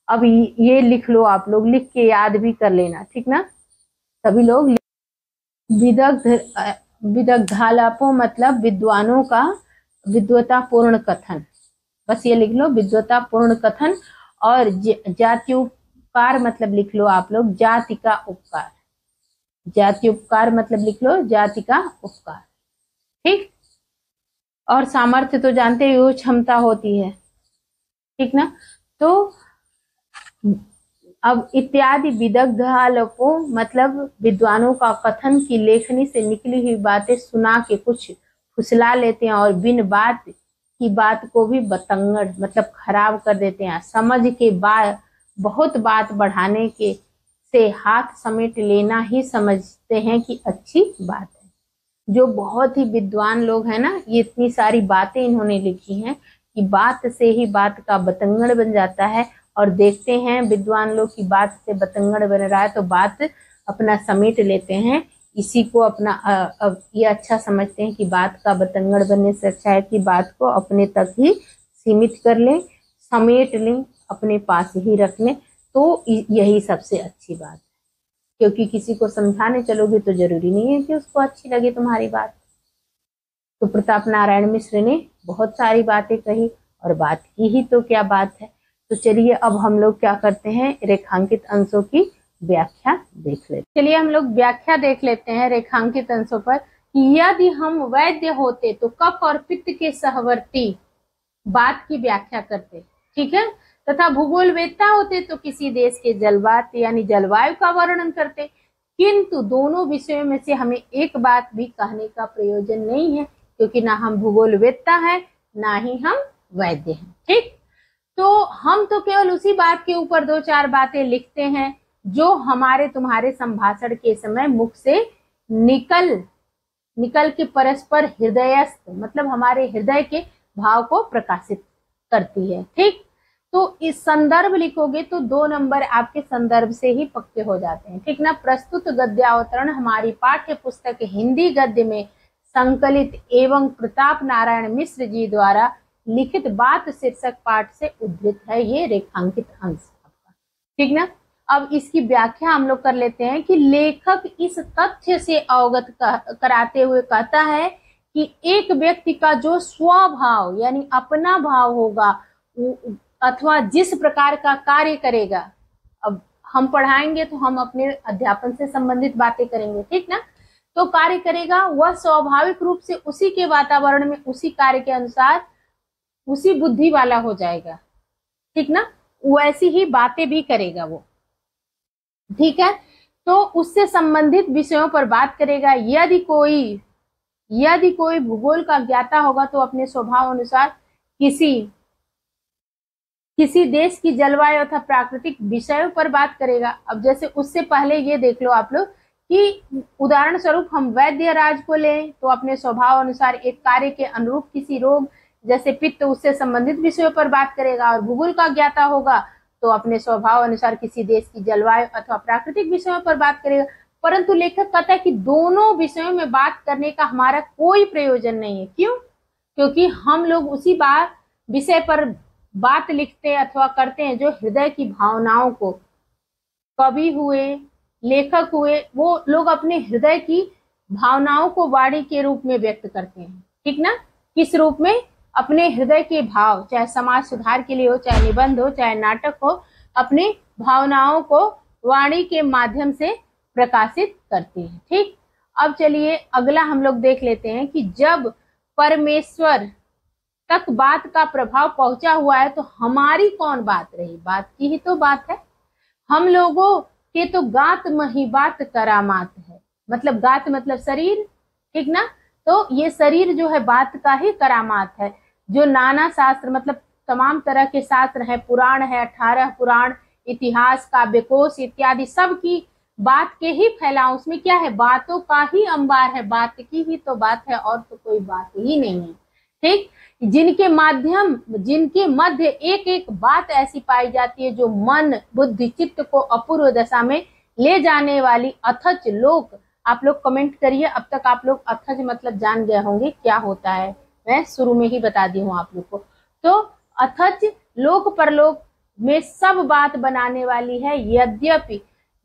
A: अब ये लिख लो, आप लोग लिख के याद भी कर लेना। ठीक ना। सभी लोग विदग्धालापों मतलब विद्वानों का विद्वतापूर्ण कथन, बस ये लिख लो, विद्वतापूर्ण कथन। और जात्युपकार मतलब लिख लो आप लोग, जाति का उपकार। जात्युपकार मतलब लिख लो, जाति का उपकार। ठीक। और सामर्थ्य तो जानते हो, क्षमता होती है। ठीक ना। तो अब इत्यादि विदग्धालोपों मतलब विद्वानों का कथन की लेखनी से निकली हुई बातें सुना के कुछ फुसला लेते हैं, और बिन बात की बात को भी बतंगड़ मतलब खराब कर देते हैं। समझ के बाद बहुत बात बढ़ाने के से हाथ समेट लेना ही समझते हैं कि अच्छी बात है। जो बहुत ही विद्वान लोग हैं ना, ये इतनी सारी बातें इन्होंने लिखी हैं कि बात से ही बात का बतंगड़ बन जाता है। और देखते हैं विद्वान लोग की बात से बतंगड़ बन रहा है तो बात अपना समेट लेते हैं, इसी को अपना ये अच्छा समझते हैं कि बात का बतंगड़ बनने से अच्छा है कि बात को अपने तक ही सीमित कर लें, समेट लें, अपने पास ही रख लें, तो यही सबसे अच्छी बात है। क्योंकि किसी को समझाने चलोगे तो जरूरी नहीं है कि उसको अच्छी लगे तुम्हारी बात। तो प्रताप नारायण मिश्र ने बहुत सारी बातें कही, और बात की ही तो क्या बात है। तो चलिए अब हम लोग क्या करते हैं, रेखांकित अंशों की व्याख्या देख लेते हैं। चलिए हम लोग व्याख्या देख लेते हैं रेखांकित अंशों पर। यदि हम वैद्य होते तो कफ और पित्त के सहवर्ती बात की व्याख्या करते। ठीक है। तथा भूगोलवेत्ता होते तो किसी देश के जलवात यानी जलवायु का वर्णन करते। किंतु दोनों विषयों में से हमें एक बात भी कहने का प्रयोजन नहीं है क्योंकि ना हम भूगोलवेत्ता हैं ना ही हम वैद्य हैं। ठीक, तो हम तो केवल उसी बात के ऊपर 2-4 बातें लिखते हैं जो हमारे तुम्हारे संभाषण के समय मुख से निकल के परस्पर हृदयस्थ, मतलब हमारे हृदय के भाव को प्रकाशित करती है। ठीक, तो इस संदर्भ लिखोगे तो 2 नंबर आपके संदर्भ से ही पक्के हो जाते हैं। ठीक ना। प्रस्तुत गद्यावतरण हमारी पाठ्य पुस्तक हिंदी गद्य में संकलित एवं प्रताप नारायण मिश्र जी द्वारा लिखित बात शीर्षक पाठ से उद्धृत है, ये रेखांकित अंश आपका। ठीक ना। अब इसकी व्याख्या हम लोग कर लेते हैं कि लेखक इस तथ्य से अवगत कराते हुए कहता है कि एक व्यक्ति का जो स्वभाव यानी अपना भाव होगा अथवा जिस प्रकार का कार्य करेगा, अब हम पढ़ाएंगे तो हम अपने अध्यापन से संबंधित बातें करेंगे। ठीक ना। तो कार्य करेगा वह स्वाभाविक रूप से उसी के वातावरण में उसी कार्य के अनुसार उसी बुद्धि वाला हो जाएगा। ठीक ना। वैसी ही बातें भी करेगा वो। ठीक है, तो उससे संबंधित विषयों पर बात करेगा। यदि कोई भूगोल का ज्ञाता होगा तो अपने स्वभाव अनुसार किसी देश की जलवायु तथा प्राकृतिक विषयों पर बात करेगा। अब जैसे उससे पहले ये देख लो आप लोग कि उदाहरण स्वरूप हम वैद्य राज को लें तो अपने स्वभाव अनुसार एक कार्य के अनुरूप किसी रोग जैसे पित्त उससे संबंधित विषयों पर बात करेगा। और भूगोल का ज्ञाता होगा तो अपने स्वभाव अनुसार किसी देश की जलवायु अथवा प्राकृतिक विषयों पर बात करेगा। परंतु लेखक कहता है कि दोनों विषयों में बात करने का हमारा कोई प्रयोजन नहीं है। क्यों? क्योंकि हम लोग उसी विषय पर बात लिखते हैं अथवा करते हैं जो हृदय की भावनाओं को, कवि हुए, लेखक हुए, वो लोग अपने हृदय की भावनाओं को वाणी के रूप में व्यक्त करते हैं। ठीक ना। किस रूप में? अपने हृदय के भाव, चाहे समाज सुधार के लिए हो, चाहे निबंध हो, चाहे नाटक हो, अपनी भावनाओं को वाणी के माध्यम से प्रकाशित करते हैं। ठीक, अब चलिए अगला हम लोग देख लेते हैं कि जब परमेश्वर तक बात का प्रभाव पहुंचा हुआ है तो हमारी कौन बात रही? बात की ही तो बात है। हम लोगों के तो गात मही बात करामात है, मतलब गात मतलब शरीर। ठीक ना। तो ये शरीर जो है बात का ही करामात है। जो नाना शास्त्र मतलब तमाम तरह के शास्त्र हैं, पुराण है, 18 पुराण, इतिहास, काव्यकोश इत्यादि सब की बात के ही फैलाव, उसमें क्या है? बातों का ही अंबार है, बात की ही तो बात है और तो कोई बात ही नहीं है। ठीक, जिनके मध्य एक एक बात ऐसी पाई जाती है जो मन बुद्धि चित्त को अपूर्व दशा में ले जाने वाली अथच लोक। आप लोग कमेंट करिए, अब तक आप लोग अथच मतलब जान गए होंगे क्या होता है, मैं शुरू में ही बता दी हूँ आप लोग को। तो अथच लोक परलोक में सब बात बनाने वाली है, यद्यपि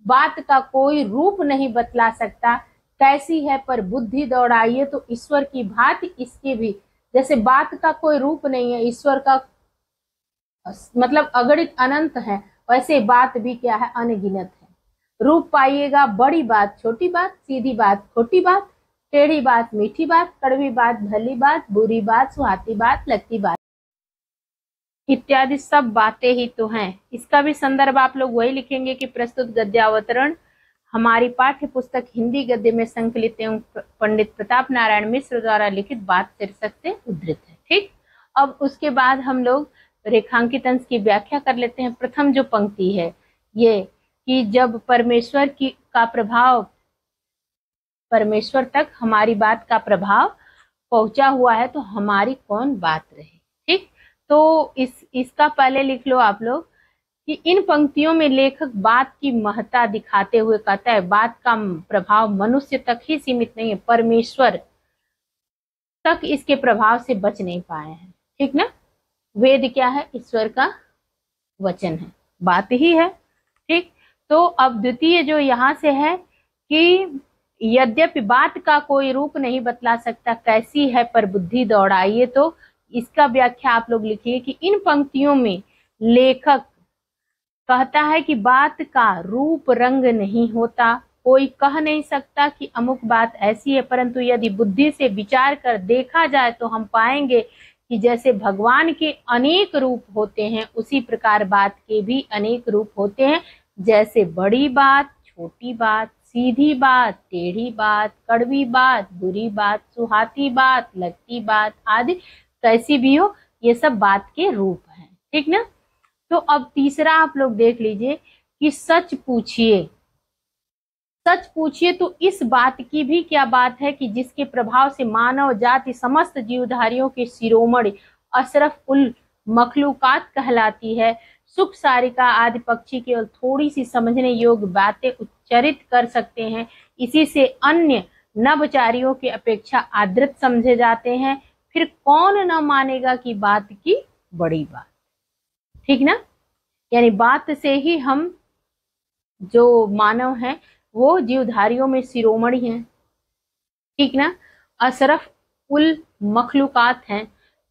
A: बात का कोई रूप नहीं बतला सकता कैसी है, पर बुद्धि दौड़ाइए तो ईश्वर की भांति इसके भी। जैसे बात का कोई रूप नहीं है, ईश्वर का मतलब अगणित अनंत है, वैसे बात भी क्या है? अनगिनत है। रूप पाइएगा, बड़ी बात छोटी बात, सीधी बात खोटी बात, टेढ़ी बात मीठी बात, कड़वी बात भली बात, बुरी बात सुहाती बात, लगती बात इत्यादि सब बातें ही तो हैं। इसका भी संदर्भ आप लोग वही लिखेंगे कि प्रस्तुत गद्यावतरण हमारी पाठ्य पुस्तक हिंदी गद्य में संकलित एवं पंडित प्रताप नारायण मिश्र द्वारा लिखित बात शीर्षक से उद्धृत है। ठीक, अब उसके बाद हम लोग रेखांकित अंश की व्याख्या कर लेते हैं। प्रथम जो पंक्ति है ये कि जब परमेश्वर तक हमारी बात का प्रभाव पहुंचा हुआ है तो हमारी कौन बात रहे। ठीक, तो इसका पहले लिख लो आप लोग कि इन पंक्तियों में लेखक बात की महत्ता दिखाते हुए कहता है बात का प्रभाव मनुष्य तक ही सीमित नहीं है, परमेश्वर तक इसके प्रभाव से बच नहीं पाए हैं। ठीक ना। वेद क्या है? ईश्वर का वचन है, बात ही है। ठीक, तो अब द्वितीय जो यहाँ से है कि यद्यपि बात का कोई रूप नहीं बतला सकता कैसी है, पर बुद्धि दौड़ाइए, तो इसका व्याख्या आप लोग लिखिए कि इन पंक्तियों में लेखक कहता है कि बात का रूप रंग नहीं होता, कोई कह नहीं सकता कि अमुक बात ऐसी है, परंतु यदि बुद्धि से विचार कर देखा जाए तो हम पाएंगे कि जैसे भगवान के अनेक रूप होते हैं उसी प्रकार बात के भी अनेक रूप होते हैं। जैसे बड़ी बात, छोटी बात, सीधी बात, टेढ़ी बात, कड़वी बात, बुरी बात, सुहाती बात, लगती बात आदि कैसी भी हो, ये सब बात के रूप हैं। ठीक ना। तो अब तीसरा आप लोग देख लीजिए कि सच पूछिए। सच पूछिए तो इस बात की भी क्या बात है कि जिसके प्रभाव से मानव जाति समस्त जीवधारियों के शिरोमणि अशरफ उल मखलूकात कहलाती है। सुख सारिका आदि पक्षी केवल थोड़ी सी समझने योग्य बातें उच्चरित कर सकते हैं, इसी से अन्य नभचारियों की अपेक्षा आदृत समझे जाते हैं। फिर कौन न मानेगा कि बात की बड़ी बात। ठीक ना। यानी बात से ही हम जो मानव हैं वो जीवधारियों में शिरोमणि हैं। ठीक ना। अशरफ उल मखलूकात हैं,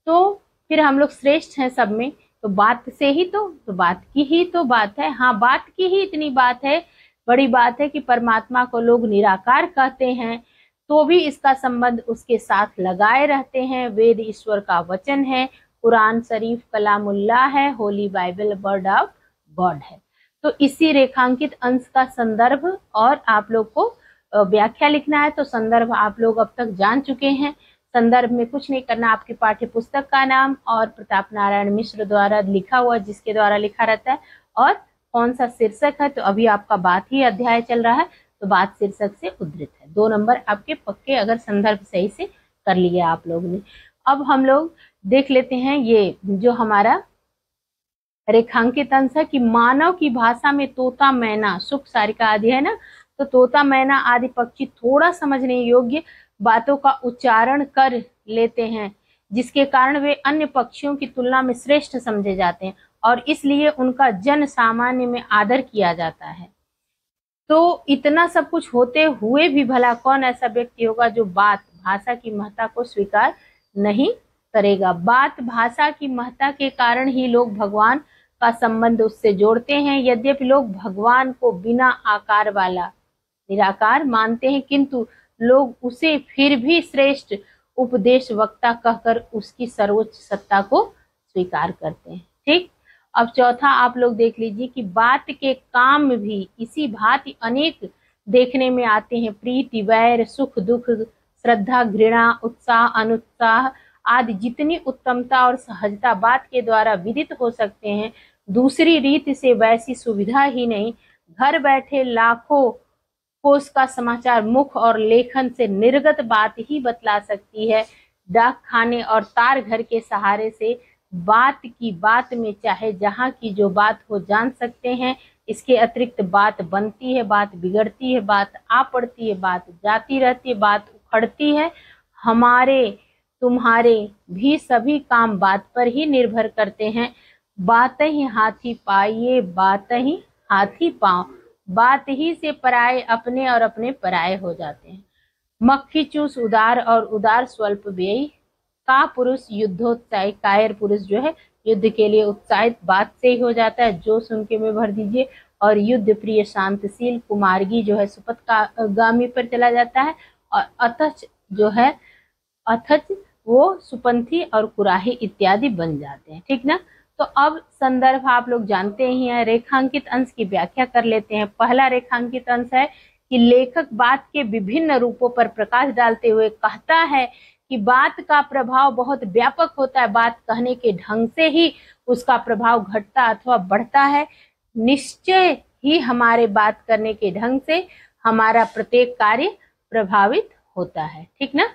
A: तो फिर हम लोग श्रेष्ठ हैं सब में। तो बात से ही तो बात की ही तो बात है। हाँ, बात की ही इतनी बात है, बड़ी बात है कि परमात्मा को लोग निराकार कहते हैं, तो भी इसका संबंध उसके साथ लगाए रहते हैं। वेद ईश्वर का वचन है, कुरान शरीफ कलामुल्लाह है, Holi Bible word of God है। तो इसी रेखांकित अंश का संदर्भ और आप लोग को व्याख्या लिखना है। तो संदर्भ आप लोग अब तक जान चुके हैं। संदर्भ में कुछ नहीं करना, आपके पाठ्य पुस्तक का नाम और प्रताप नारायण मिश्र द्वारा लिखा हुआ, जिसके द्वारा लिखा रहता है, और कौन सा शीर्षक है। तो अभी आपका बात ही अध्याय चल रहा है, तो बात शीर्षक से उद्धृत है। 2 नंबर आपके पक्के, अगर संदर्भ सही से कर लिया आप लोग ने। अब हम लोग देख लेते हैं ये जो हमारा रेखांकित अंश है कि मानव की भाषा में तोता, मैना, सुख सारिका आदि है ना, तो तोता, मैना आदि पक्षी थोड़ा समझने योग्य बातों का उच्चारण कर लेते हैं, जिसके कारण वे अन्य पक्षियों की तुलना में श्रेष्ठ समझे जाते हैं और इसलिए उनका जन सामान्य में आदर किया जाता है। तो इतना सब कुछ होते हुए भी भला कौन ऐसा व्यक्ति होगा जो बात, भाषा की महत्ता को स्वीकार नहीं करेगा। बात, भाषा की महत्ता के कारण ही लोग भगवान का संबंध उससे जोड़ते हैं। यद्यपि लोग भगवान को बिना आकार वाला निराकार मानते हैं, किंतु लोग उसे फिर भी श्रेष्ठ उपदेश वक्ता कहकर उसकी सर्वोच्च सत्ता को स्वीकार करते हैं। ठीक। अब चौथा आप लोग देख लीजिए कि बात के काम भी इसी भांति अनेक देखने में आते हैं। प्रीति, वैर, सुख दुख, श्रद्धा, घृणा, उत्साह, अनुत्साह आदि जितनी उत्तमता और सहजता बात के द्वारा विदित हो सकते हैं, दूसरी रीत से वैसी सुविधा ही नहीं। घर बैठे लाखों कोस का समाचार मुख और लेखन से निर्गत बात ही बतला सकती है। डाक खाने और तार घर के सहारे से बात की बात में चाहे जहां की जो बात हो जान सकते हैं। इसके अतिरिक्त बात बनती है, बात बिगड़ती है, बात आ पड़ती है, बात जाती रहती है, बात उखड़ती है। हमारे तुम्हारे भी सभी काम बात पर ही निर्भर करते हैं। बात ही हाथी पाइए, बात ही हाथी पाओ, बात ही से पराये अपने और अपने पराये हो जाते हैं। मक्खी चूस उदार और उदार स्वल्प व्ययी, का पुरुष युद्धोत्साही, कायर पुरुष जो है युद्ध के लिए उत्साहित बात से ही हो जाता है, जो सुन के में भर दीजिए। और युद्ध प्रिय शांतशील कुमार्गी जो है सुपथ का गामी पर चला जाता है, और अथच जो है अथच वो सुपंथी और कुराही इत्यादि बन जाते हैं। ठीक ना। तो अब संदर्भ आप लोग जानते ही हैं। रेखांकित अंश की व्याख्या कर लेते हैं। पहला रेखांकित अंश है कि लेखक बात के विभिन्न रूपों पर प्रकाश डालते हुए कहता है कि बात का प्रभाव बहुत व्यापक होता है। बात कहने के ढंग से ही उसका प्रभाव घटता अथवा बढ़ता है। निश्चय ही हमारे बात करने के ढंग से हमारा प्रत्येक कार्य प्रभावित होता है। ठीक ना।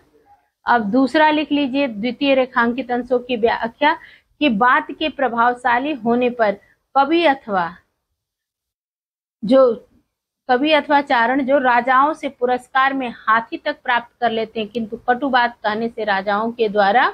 A: अब दूसरा लिख लीजिए, द्वितीय रेखांकित अंशों की व्याख्या कि बात के प्रभावशाली होने पर कवि अथवा चारण जो राजाओं से पुरस्कार में हाथी तक प्राप्त कर लेते हैं, किंतु कटु बात कहने से राजाओं के द्वारा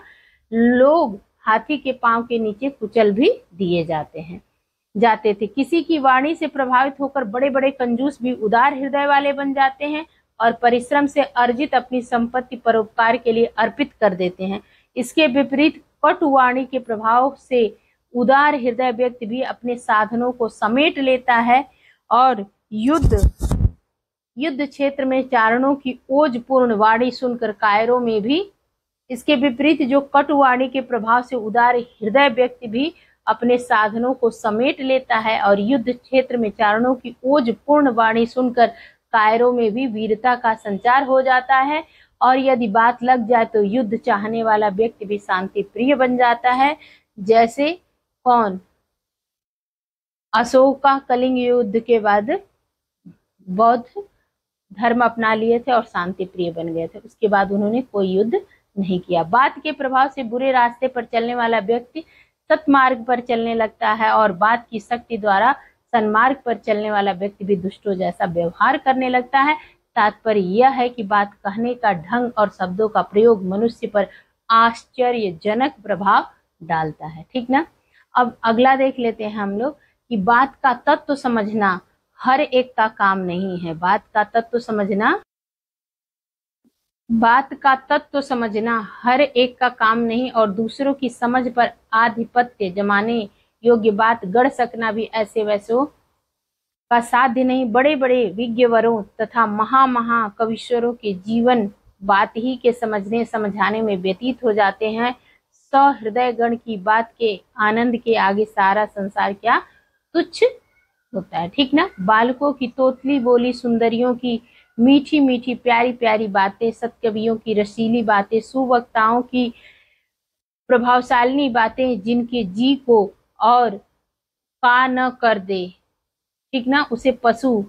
A: लोग हाथी के पांव के नीचे कुचल भी दिए जाते थे। किसी की वाणी से प्रभावित होकर बड़े बड़े कंजूस भी उदार हृदय वाले बन जाते हैं और परिश्रम से अर्जित अपनी संपत्ति परोपकार के लिए अर्पित कर देते हैं। इसके विपरीत कटुवाणी के प्रभाव से उदार हृदय व्यक्ति भी अपने साधनों को समेट लेता है और युद्ध क्षेत्र में चारणों की ओजपूर्ण वाणी सुनकर कायरों में भी, इसके विपरीत जो कटुवाणी के प्रभाव से उदार हृदय व्यक्ति भी अपने साधनों को समेट लेता है और युद्ध क्षेत्र में चारणों की ओजपूर्ण वाणी सुनकर कायरों में भी वीरता का संचार हो जाता है, और यदि बात लग जाए तो युद्ध चाहने वाला व्यक्ति भी शांति प्रिय बन जाता है। जैसे कौन? अशोक का कलिंग युद्ध के बाद बौद्ध धर्म अपना लिए थे और शांति प्रिय बन गए थे। उसके बाद उन्होंने कोई युद्ध नहीं किया। बात के प्रभाव से बुरे रास्ते पर चलने वाला व्यक्ति सत्मार्ग पर चलने लगता है, और बात की शक्ति द्वारा सन्मार्ग पर चलने वाला व्यक्ति भी दुष्टों जैसा व्यवहार करने लगता है। तात्पर्य यह है कि बात कहने का ढंग और शब्दों का प्रयोग मनुष्य पर आश्चर्यजनक प्रभाव डालता है। ठीक ना। अब अगला देख लेते हैं हम लोग कि बात का तत्व समझना हर एक का काम नहीं है। बात का तत्व समझना हर एक का काम नहीं, और दूसरों की समझ पर आधिपत्य जमाने योग्य बात गढ़ सकना भी ऐसे वैसों का साध्य नहीं। बड़े बड़े विज्ञवरों तथा महा कविश्वरों के जीवन बात ही के समझने समझाने में व्यतीत हो जाते हैं। सहृदय गण की बात के आनंद के आगे सारा संसार क्या तुच्छ होता है। ठीक ना। बालकों की तोतली बोली, सुंदरियों की मीठी मीठी प्यारी प्यारी बातें, सत्कवियों की रसीली बातें, सुवक्ताओं की प्रभावशालिनी बातें, जिनके जी को और पा न कर दे, ठीक ना, उसे पशु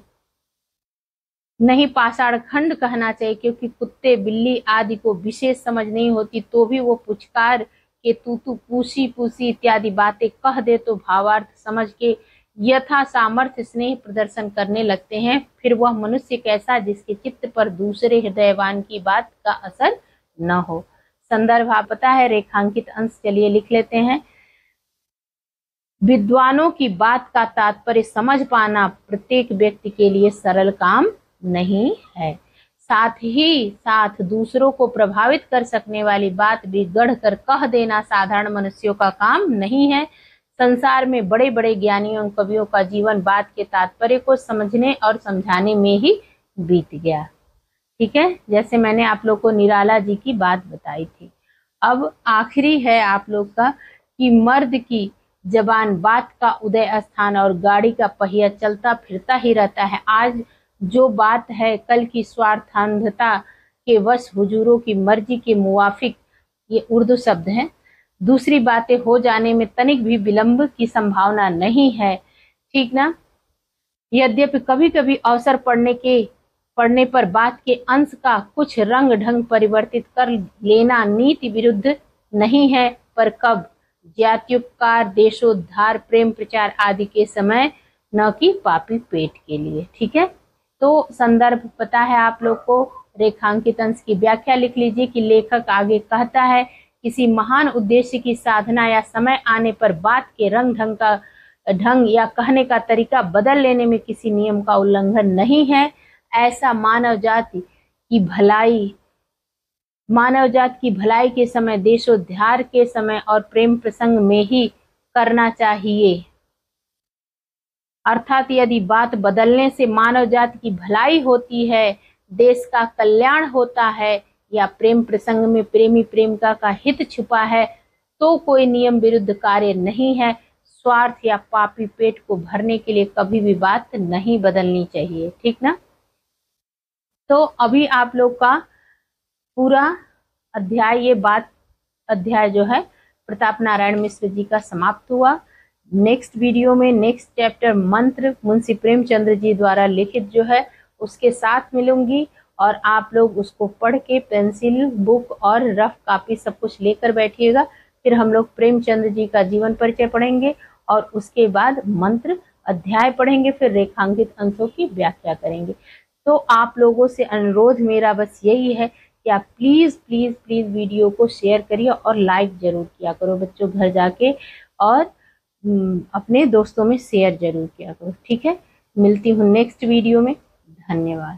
A: नहीं पाषाण खंड कहना चाहिए, क्योंकि कुत्ते बिल्ली आदि को विशेष समझ नहीं होती तो भी वो पुचकार के तू पूसी पूसी इत्यादि बातें कह दे तो भावार्थ समझ के यथा सामर्थ्य स्नेह प्रदर्शन करने लगते हैं। फिर वह मनुष्य कैसा जिसके चित्त पर दूसरे हृदयवान की बात का असर न हो। संदर्भ आप पता है, रेखांकित अंश चलिए लिख लेते हैं। विद्वानों की बात का तात्पर्य समझ पाना प्रत्येक व्यक्ति के लिए सरल काम नहीं है। साथ ही साथ दूसरों को प्रभावित कर सकने वाली बात भी गढ़ कर कह देना साधारण मनुष्यों का काम नहीं है। संसार में बड़े बड़े ज्ञानियों कवियों का जीवन बात के तात्पर्य को समझने और समझाने में ही बीत गया। ठीक है, जैसे मैंने आप लोग को निराला जी की बात बताई थी। अब आखिरी है आप लोग का कि मर्द की जबान बात का उदय स्थान और गाड़ी का पहिया चलता फिरता ही रहता है। आज जो बात है कल की स्वार्थांधता के वश हुजूरों की मर्जी के मुवाफिक, ये उर्दू शब्द है, दूसरी बातें हो जाने में तनिक भी विलंब की संभावना नहीं है। ठीक ना। यद्यपि कभी कभी अवसर पड़ने पर बात के अंश का कुछ रंग ढंग परिवर्तित कर लेना नीति विरुद्ध नहीं है, पर कब जात्युपकार, देशोद्धार, प्रेम प्रचार आदि के समय, न कि पापी पेट के लिए। ठीक है, तो संदर्भ पता है आप लोग को। रेखांकित अंश की व्याख्या लिख लीजिए कि लेखक आगे कहता है, किसी महान उद्देश्य की साधना या समय आने पर बात के ढंग या कहने का तरीका बदल लेने में किसी नियम का उल्लंघन नहीं है। ऐसा मानव जाति की भलाई के समय, देशोद्धार के समय और प्रेम प्रसंग में ही करना चाहिए। अर्थात यदि बात बदलने से मानव जाति की भलाई होती है, देश का कल्याण होता है या प्रेम प्रसंग में प्रेमी प्रेमिका का हित छुपा है, तो कोई नियम विरुद्ध कार्य नहीं है। स्वार्थ या पापी पेट को भरने के लिए कभी भी बात नहीं बदलनी चाहिए। ठीक ना। तो अभी आप लोग का पूरा अध्याय, अध्याय जो है प्रताप नारायण मिश्र जी का समाप्त हुआ। नेक्स्ट वीडियो में नेक्स्ट चैप्टर मंत्र मुंशी प्रेमचंद्र जी द्वारा लिखित जो है उसके साथ मिलूंगी, और आप लोग उसको पढ़ के पेंसिल, बुक और रफ कॉपी सब कुछ लेकर बैठिएगा। फिर हम लोग प्रेमचंद्र जी का जीवन परिचय पढ़ेंगे और उसके बाद मंत्र अध्याय पढ़ेंगे, फिर रेखांकित अंशों की व्याख्या करेंगे। तो आप लोगों से अनुरोध मेरा बस यही है कि आप प्लीज प्लीज प्लीज वीडियो को शेयर करिए और लाइक जरूर किया करो बच्चों, घर जाके, और अपने दोस्तों में शेयर जरूर किया करो। ठीक है, मिलती हूँ नेक्स्ट वीडियो में। धन्यवाद।